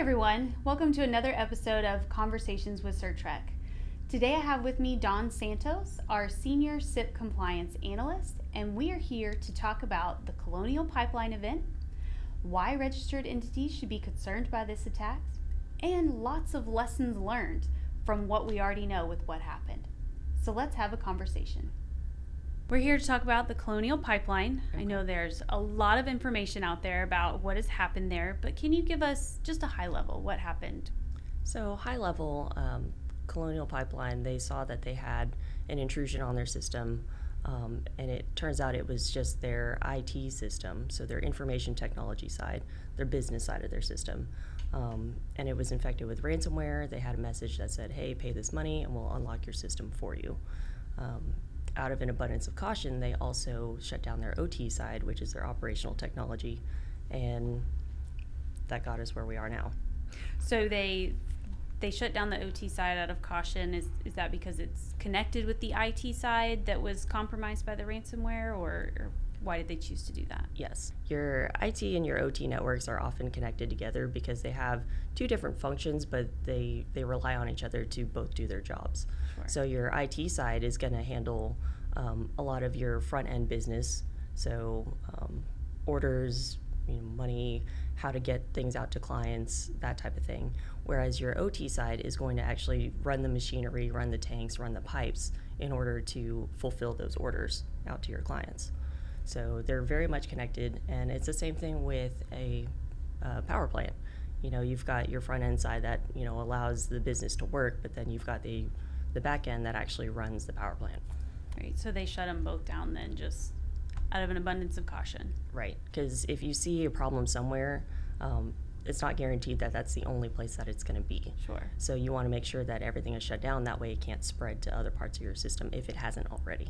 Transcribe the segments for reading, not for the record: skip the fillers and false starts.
everyone, welcome to another episode of Conversations with Certrec. Today I have with me Don Santos, our Senior CIP Compliance Analyst, and we are here to talk about the Colonial Pipeline event, why registered entities should be concerned by this attack, and lots of lessons learned from what we already know with what happened. So let's have a conversation. We're here to talk about the Colonial Pipeline. Okay. I know there's a lot of information out there about what has happened there, but can you give us just a high level what happened? So high level, Colonial Pipeline, they saw that they had an intrusion on their system, and it turns out it was just their IT system, so their information technology side, their business side of their system. And it was infected with ransomware. They had a message that said, hey, pay this money and we'll unlock your system for you. Out of an abundance of caution, they also shut down their OT side, which is their operational technology, and that got us where we are now. So they shut down the OT side out of caution. Is that because it's connected with the IT side that was compromised by the ransomware, or why did they choose to do that? Yes. Your IT and your OT networks are often connected together because they have two different functions, but they rely on each other to both do their jobs. Sure. So your IT side is going to handle a lot of your front-end business, so orders, money, how to get things out to clients, that type of thing. Whereas your OT side is going to actually run the machinery, run the tanks, run the pipes in order to fulfill those orders out to your clients. So they're very much connected, and it's the same thing with a power plant. You've got your front end side that allows the business to work, but then you've got the back end that actually runs the power plant. Right. So they shut them both down then, just out of an abundance of caution. Right. Because if you see a problem somewhere, it's not guaranteed that that's the only place that it's going to be. Sure. So you want to make sure that everything is shut down. That way it can't spread to other parts of your system if it hasn't already.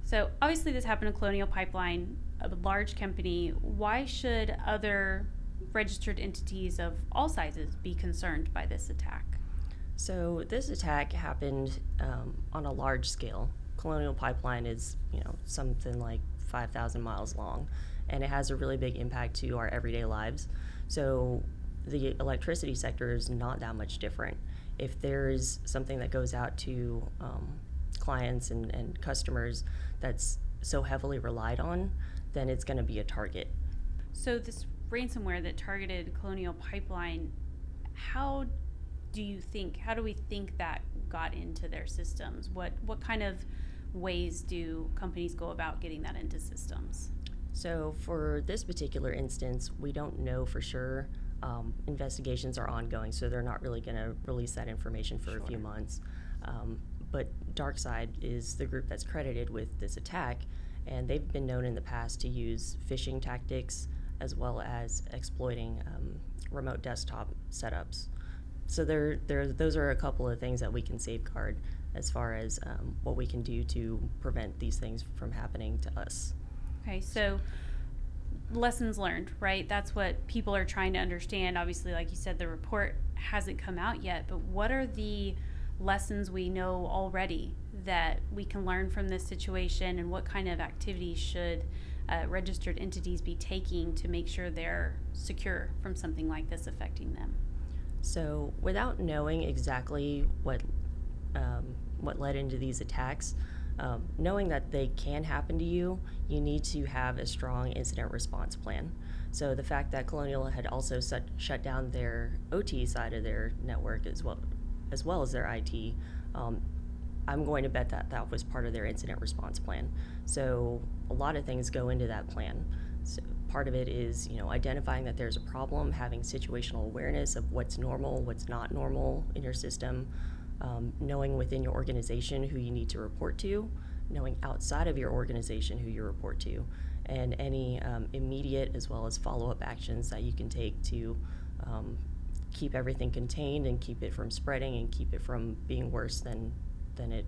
So obviously this happened to Colonial Pipeline, a large company. Why should other registered entities of all sizes be concerned by this attack? So this attack happened on a large scale. Colonial Pipeline is, something like 5,000 miles long, and it has a really big impact to our everyday lives. So the electricity sector is not that much different. If there's something that goes out to clients and customers that's so heavily relied on, then it's going to be a target. So this ransomware that targeted Colonial Pipeline, how do we think that got into their systems? What kind of ways do companies go about getting that into systems? So for this particular instance, we don't know for sure. Investigations are ongoing, so they're not really going to release that information for a few months. But DarkSide is the group that's credited with this attack, and they've been known in the past to use phishing tactics as well as exploiting remote desktop setups. So those are a couple of things that we can safeguard as far as what we can do to prevent these things from happening to us. Okay, so lessons learned, right? That's what people are trying to understand. Obviously, like you said, the report hasn't come out yet, but what are the lessons we know already that we can learn from this situation, and what kind of activities should registered entities be taking to make sure they're secure from something like this affecting them? So without knowing exactly what led into these attacks, knowing that they can happen to you, you need to have a strong incident response plan. So the fact that Colonial had also shut down their OT side of their network as well as their IT, I'm going to bet that was part of their incident response plan. So a lot of things go into that plan. So part of it is, identifying that there's a problem, having situational awareness of what's normal, what's not normal in your system, knowing within your organization who you need to report to, knowing outside of your organization who you report to, and any immediate as well as follow-up actions that you can take to keep everything contained and keep it from spreading and keep it from being worse than it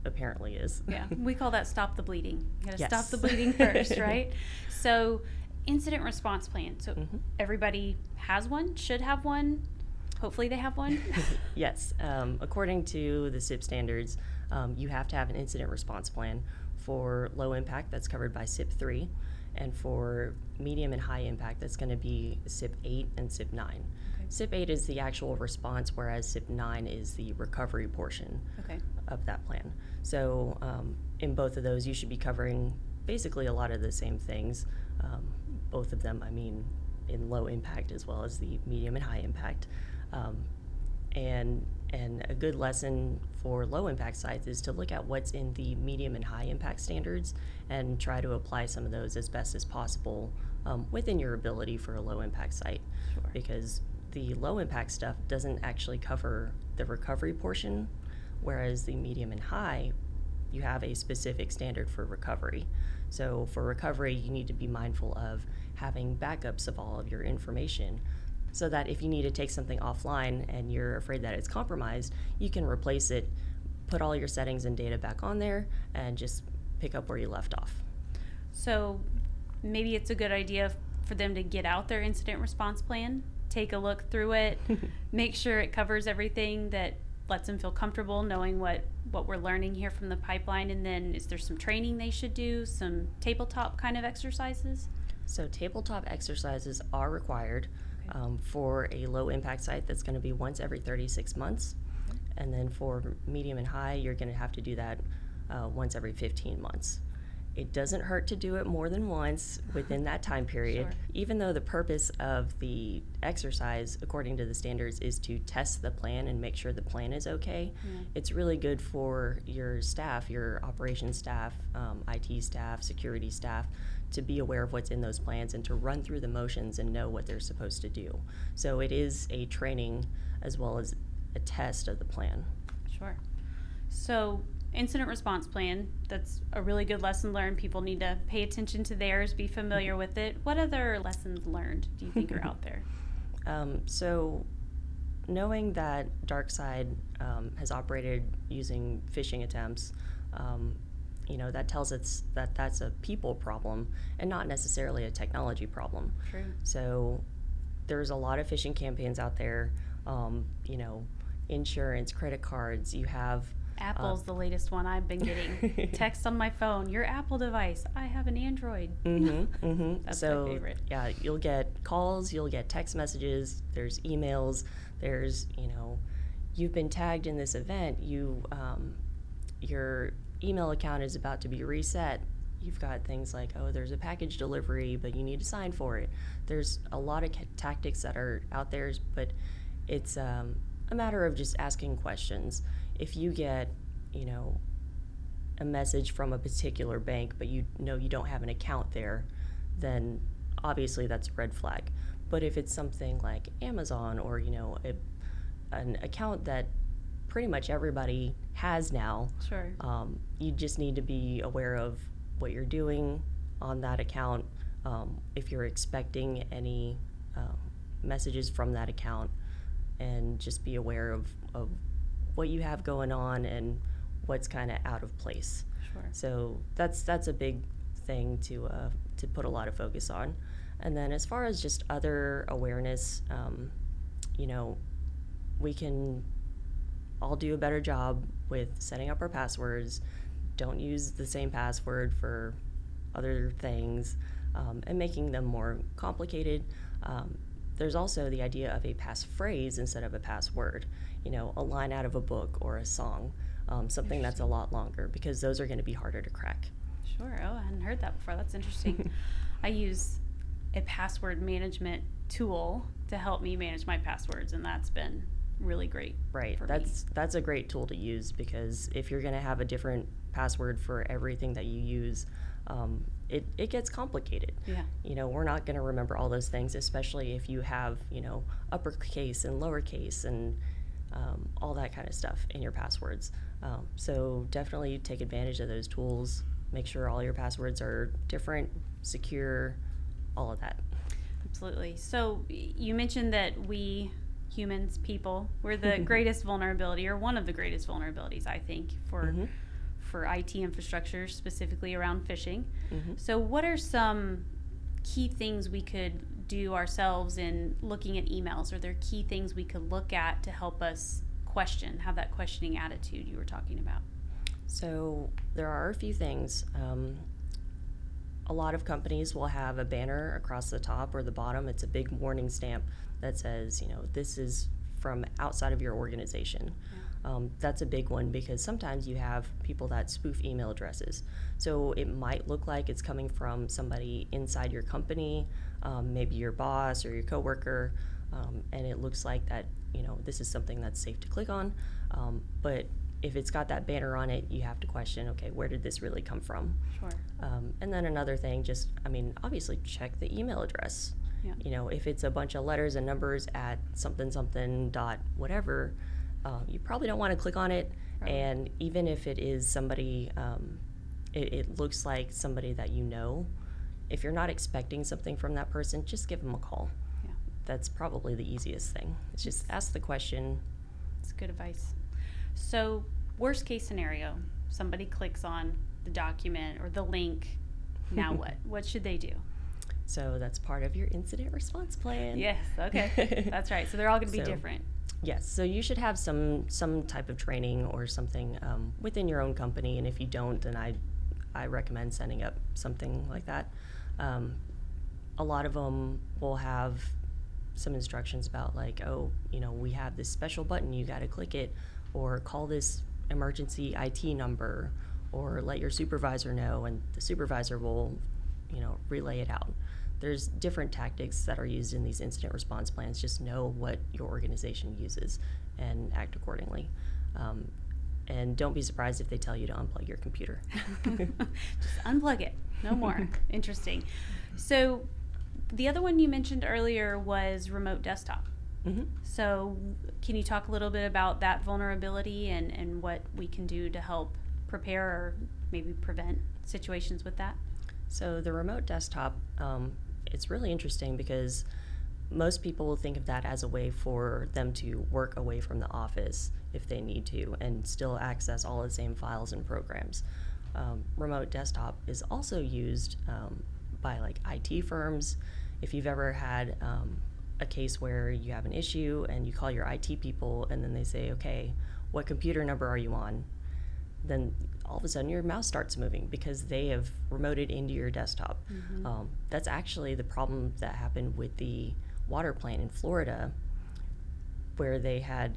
apparently is. Yeah, we call that stop the bleeding. You got to Yes. stop the bleeding first, right? So incident response plan. So everybody has one, should have one. Hopefully they have one. Yes. According to the CIP standards, you have to have an incident response plan For low impact, that's covered by CIP 3. And for medium and high impact, that's going to be CIP 8 and CIP 9. Okay. CIP 8 is the actual response, whereas CIP 9 is the recovery portion of that plan. So in both of those, you should be covering basically a lot of the same things. Both of them, I mean, in low impact as well as the medium and high impact. And a good lesson for low impact sites is to look at what's in the medium and high impact standards and try to apply some of those as best as possible within your ability for a low impact site. Sure. Because the low impact stuff doesn't actually cover the recovery portion, whereas the medium and high, you have a specific standard for recovery. So for recovery, you need to be mindful of having backups of all of your information, so that if you need to take something offline and you're afraid that it's compromised, you can replace it, put all your settings and data back on there, and just pick up where you left off. So maybe it's a good idea for them to get out their incident response plan, take a look through it, make sure it covers everything that lets them feel comfortable knowing what we're learning here from the pipeline. And then is there some training they should do, some tabletop kind of exercises? So tabletop exercises are required. For a low impact site, that's going to be once every 36 months. Okay. And then for medium and high, you're going to have to do that once every 15 months. It doesn't hurt to do it more than once within that time period, Sure. even though the purpose of the exercise, according to the standards, is to test the plan and make sure the plan is okay. Yeah. It's really good for your staff, your operations staff, IT staff, security staff, to be aware of what's in those plans and to run through the motions and know what they're supposed to do. So it is a training as well as a test of the plan. Sure. So incident response plan, that's a really good lesson learned. People need to pay attention to theirs, be familiar with it. What other lessons learned do you think are out there? So knowing that DarkSide has operated using phishing attempts, that tells us that that's a people problem and not necessarily a technology problem. True. So there's a lot of phishing campaigns out there, insurance, credit cards, you have... Apple's the latest one I've been getting. Text on my phone, your Apple device, I have an Android. That's my favorite. Yeah, you'll get calls, you'll get text messages, there's emails, there's, you've been tagged in this event, your email account is about to be reset. You've got things like, there's a package delivery, but you need to sign for it. There's a lot of tactics that are out there, but it's a matter of just asking questions. If you get, a message from a particular bank, but you don't have an account there, then obviously that's a red flag. But if it's something like Amazon or, an account that pretty much everybody has now, sure. You just need to be aware of what you're doing on that account. If you're expecting any messages from that account, and just be aware of what you have going on and what's kind of out of place. Sure. So that's a big thing to put a lot of focus on. And then as far as just other awareness, we can all do a better job with setting up our passwords. Don't use the same password for other things, and making them more complicated. There's also the idea of a passphrase instead of a password, a line out of a book or a song, something that's a lot longer, because those are going to be harder to crack. Sure. Oh, I hadn't heard that before. That's interesting. I use a password management tool to help me manage my passwords, and that's been really great. Right. That's a great tool to use, because if you're going to have a different password for everything that you use, it gets complicated. Yeah. We're not going to remember all those things, especially if you have, uppercase and lowercase and all that kind of stuff in your passwords. So definitely take advantage of those tools. Make sure all your passwords are different, secure, all of that. Absolutely. So you mentioned that we humans, people, we're the greatest vulnerability, or one of the greatest vulnerabilities, I think, for IT infrastructure, specifically around phishing. So what are some key things we could do ourselves in looking at emails? Are there key things we could look at to help us have that questioning attitude you were talking about? So there are a few things. A lot of companies will have a banner across the top or the bottom. It's a big warning stamp that says, this is from outside of your organization. Yeah. That's a big one because sometimes you have people that spoof email addresses. So it might look like it's coming from somebody inside your company, maybe your boss or your coworker, and it looks like that, this is something that's safe to click on. But if it's got that banner on it, you have to question, okay, where did this really come from? Sure. And then another thing, obviously check the email address. Yeah. If it's a bunch of letters and numbers at something dot whatever, you probably don't want to click on it. Right. And even if it is somebody, it looks like somebody that you know, if you're not expecting something from that person, just give them a call. Yeah. That's probably the easiest thing. It's just ask the question. It's good advice. So, worst case scenario, somebody clicks on the document or the link. Now what? What should they do? So that's part of your incident response plan. Yes, okay. That's right. So they're all going to be different. Yes, so you should have some type of training or something within your own company, and if you don't, then I recommend setting up something like that. A lot of them will have some instructions about we have this special button, you got to click it, or call this emergency IT number, or let your supervisor know, and the supervisor will, relay it out. There's different tactics that are used in these incident response plans. Just know what your organization uses and act accordingly. And don't be surprised if they tell you to unplug your computer. Just unplug it. No more. Interesting. So the other one you mentioned earlier was remote desktop. Mm-hmm. So can you talk a little bit about that vulnerability and what we can do to help prepare or maybe prevent situations with that? So the remote desktop, it's really interesting because most people will think of that as a way for them to work away from the office if they need to and still access all the same files and programs. Remote desktop is also used by IT firms. If you've ever had a case where you have an issue and you call your IT people and then they say, okay, what computer number are you on? Then all of a sudden your mouse starts moving because they have remoted into your desktop. Mm-hmm. That's actually the problem that happened with the water plant in Florida, where they had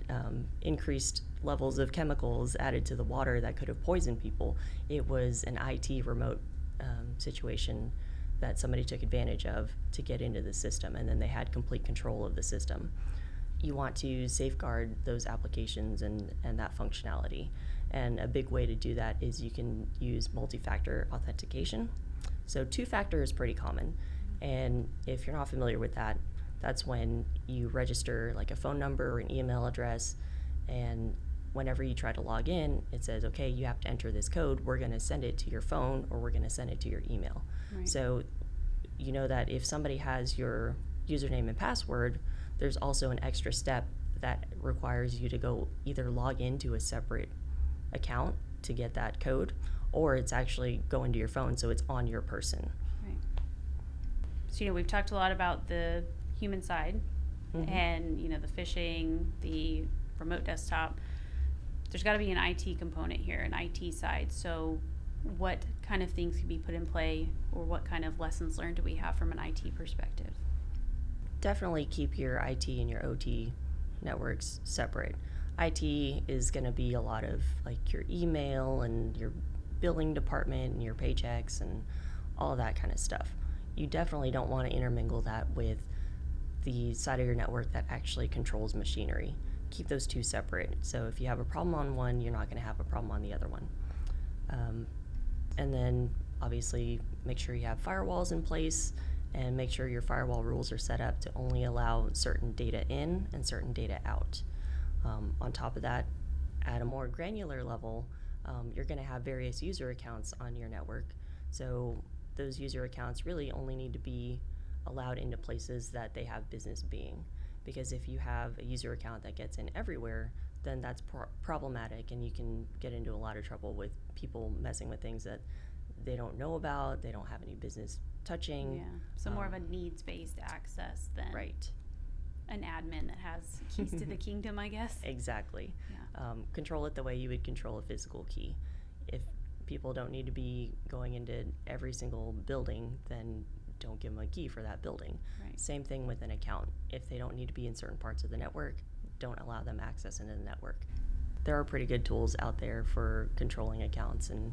increased levels of chemicals added to the water that could have poisoned people. It was an IT remote situation that somebody took advantage of to get into the system, and then they had complete control of the system. You want to safeguard those applications and that functionality. And a big way to do that is you can use multi-factor authentication. So two-factor is pretty common. And if you're not familiar with that, that's when you register a phone number or an email address, and whenever you try to log in, it says, okay, you have to enter this code. We're going to send it to your phone or we're going to send it to your email. Right. So you know that if somebody has your username and password, there's also an extra step that requires you to go either log into a separate account to get that code, or it's actually going to your phone, so it's on your person. Right. So we've talked a lot about the human side, mm-hmm. and the phishing, the remote desktop. There's got to be an IT component here, an IT side. So what kind of things can be put in play, or what kind of lessons learned do we have from an IT perspective? Definitely keep your IT and your OT networks separate. IT is going to be a lot of your email and your billing department and your paychecks and all that kind of stuff. You definitely don't want to intermingle that with the side of your network that actually controls machinery. Keep those two separate. So if you have a problem on one, you're not going to have a problem on the other one. And then obviously make sure you have firewalls in place and make sure your firewall rules are set up to only allow certain data in and certain data out. On top of that, at a more granular level, you're going to have various user accounts on your network. So those user accounts really only need to be allowed into places that they have business being. Because if you have a user account that gets in everywhere, then that's problematic, and you can get into a lot of trouble with people messing with things that they don't know about, they don't have any business touching. Yeah, so more of a needs-based access than right. an admin that has keys to the kingdom, I guess. Exactly. Yeah. Control it the way you would control a physical key. people don't need to be going into every single building, then don't give them a key for that building. Right. Same thing with an account. If they don't need to be in certain parts of the network, don't allow them access into the network. There are pretty good tools out there for controlling accounts and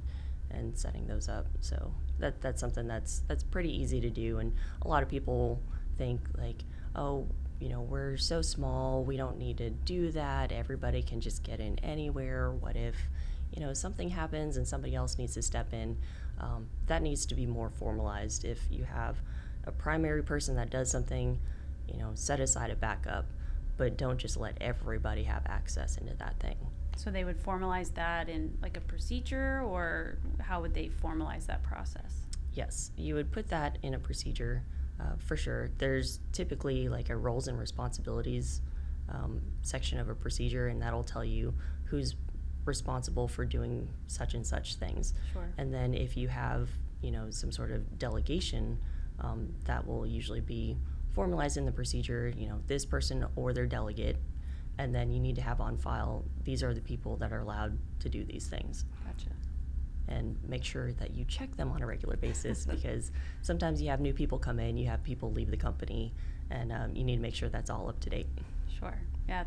setting those up. So that's something that's pretty easy to do. And a lot of people think like, oh, we're so small, we don't need to do that. Everybody can just get in anywhere. What if, something happens and somebody else needs to step in? That needs to be more formalized. If you have a primary person that does something, set aside a backup, but don't just let everybody have access into that thing. So they would formalize that in like a procedure, or how would they formalize that process? Yes, you would put that in a procedure for sure. There's typically like a roles and responsibilities section of a procedure, and that'll tell you who's responsible for doing such and such things. Sure. And then if you have, some sort of delegation, that will usually be formalized in the procedure, this person or their delegate. And then you need to have on file, these are the people that are allowed to do these things. Gotcha. And make sure that you check them on a regular basis because sometimes you have new people come in, you have people leave the company, and you need to make sure that's all up to date. Sure. Yeah,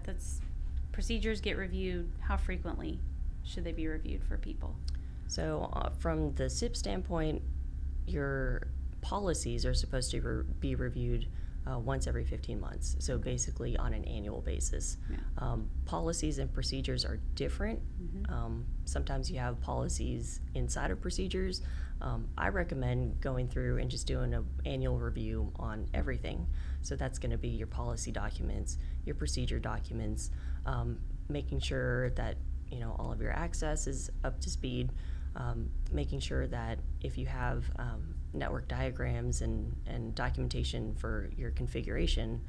procedures get reviewed. How frequently should they be reviewed for people? So from the CIP standpoint, your policies are supposed to be reviewed once every 15 months, so basically on an annual basis. Yeah. Policies and procedures are different. Mm-hmm. Sometimes you have policies inside of procedures. I recommend going through and just doing an annual review on everything. So that's going to be your policy documents, your procedure documents, making sure that all of your access is up to speed, making sure that if you have network diagrams and documentation for your configuration,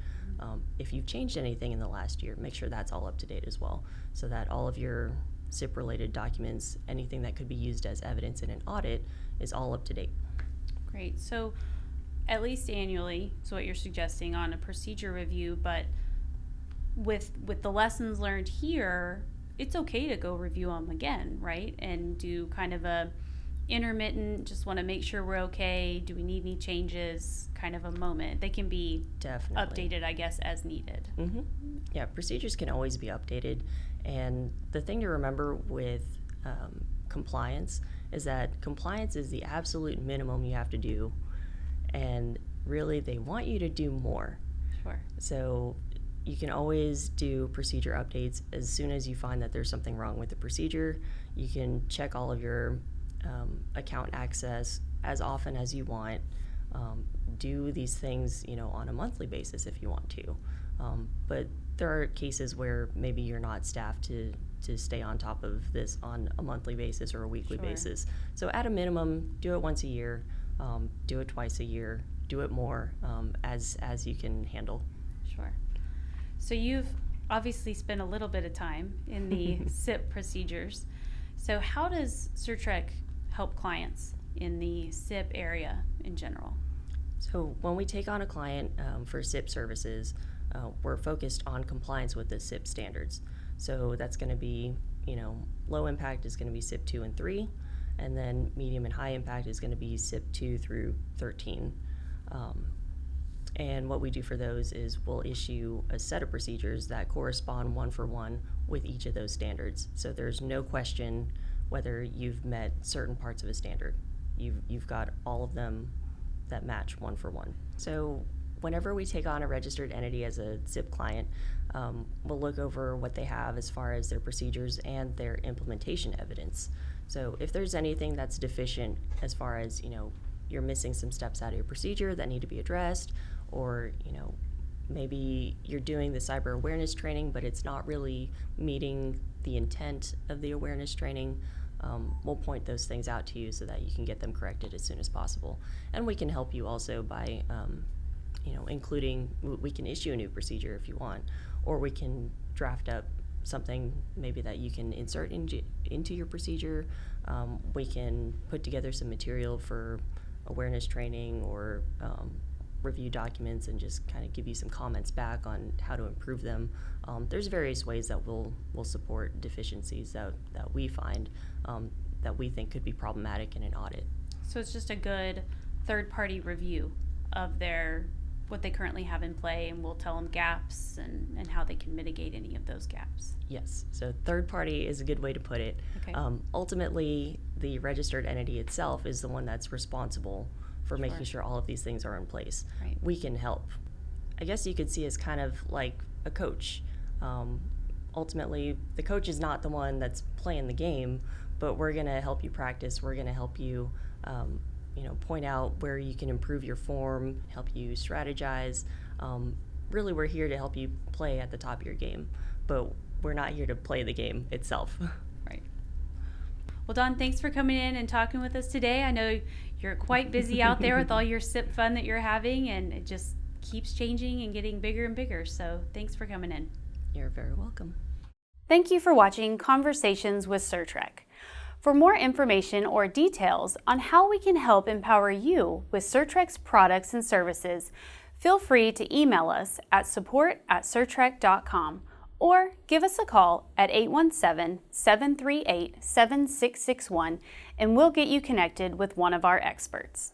if you've changed anything in the last year, make sure that's all up to date as well, so that all of your CIP related documents, anything that could be used as evidence in an audit, is all up to date. Great. So at least annually is what you're suggesting on a procedure review, but with the lessons learned here, it's okay to go review them again, right? And do kind of a intermittent, just want to make sure we're okay, do we need any changes kind of a moment. They can be Definitely updated, I guess, as needed. Mm-hmm. Yeah, procedures can always be updated. And the thing to remember with compliance is that compliance is the absolute minimum you have to do. And really, they want you to do more. Sure. So you can always do procedure updates as soon as you find that there's something wrong with the procedure. You can check all of your account access as often as you want. Do these things, on a monthly basis if you want to. But there are cases where maybe you're not staffed to stay on top of this on a monthly basis or a weekly Sure. basis. So at a minimum, do it once a year, do it twice a year, do it more as you can handle. Sure. So you've obviously spent a little bit of time in the CIP procedures. So how does Certrec help clients in the CIP area in general? So when we take on a client for CIP services, we're focused on compliance with the CIP standards. So that's going to be, low impact is going to be CIP 2 and 3, and then medium and high impact is going to be CIP 2 through 13. And what we do for those is we'll issue a set of procedures that correspond one for one with each of those standards. So there's no question whether you've met certain parts of a standard. You've got all of them that match one for one. So whenever we take on a registered entity as a CIP client, we'll look over what they have as far as their procedures and their implementation evidence. So if there's anything that's deficient as far as, you're missing some steps out of your procedure that need to be addressed, or, maybe you're doing the cyber awareness training, but it's not really meeting the intent of the awareness training, we'll point those things out to you so that you can get them corrected as soon as possible. And we can help you also by, including, we can issue a new procedure if you want, or we can draft up something maybe that you can insert into your procedure. We can put together some material for awareness training or review documents and just kind of give you some comments back on how to improve them. There's various ways that we'll support deficiencies that we find that we think could be problematic in an audit. So it's just a good third-party review of what they currently have in play, and we'll tell them gaps and how they can mitigate any of those gaps. Yes, so third party is a good way to put it. Okay. Ultimately, the registered entity itself is the one that's responsible for making sure all of these things are in place. Right. We can help. I guess you could see as kind of like a coach. Ultimately, the coach is not the one that's playing the game, but we're going to help you practice. We're going to help you point out where you can improve your form, help you strategize. Really, we're here to help you play at the top of your game, but we're not here to play the game itself. Right. Well, Dawn, thanks for coming in and talking with us today. I know you're quite busy out there with all your CIP fun that you're having, and it just keeps changing and getting bigger and bigger. So thanks for coming in. You're very welcome. Thank you for watching Conversations with Certrec. For more information or details on how we can help empower you with Certrec's products and services, feel free to email us at support@certrec.com or give us a call at 817-738-7661 and we'll get you connected with one of our experts.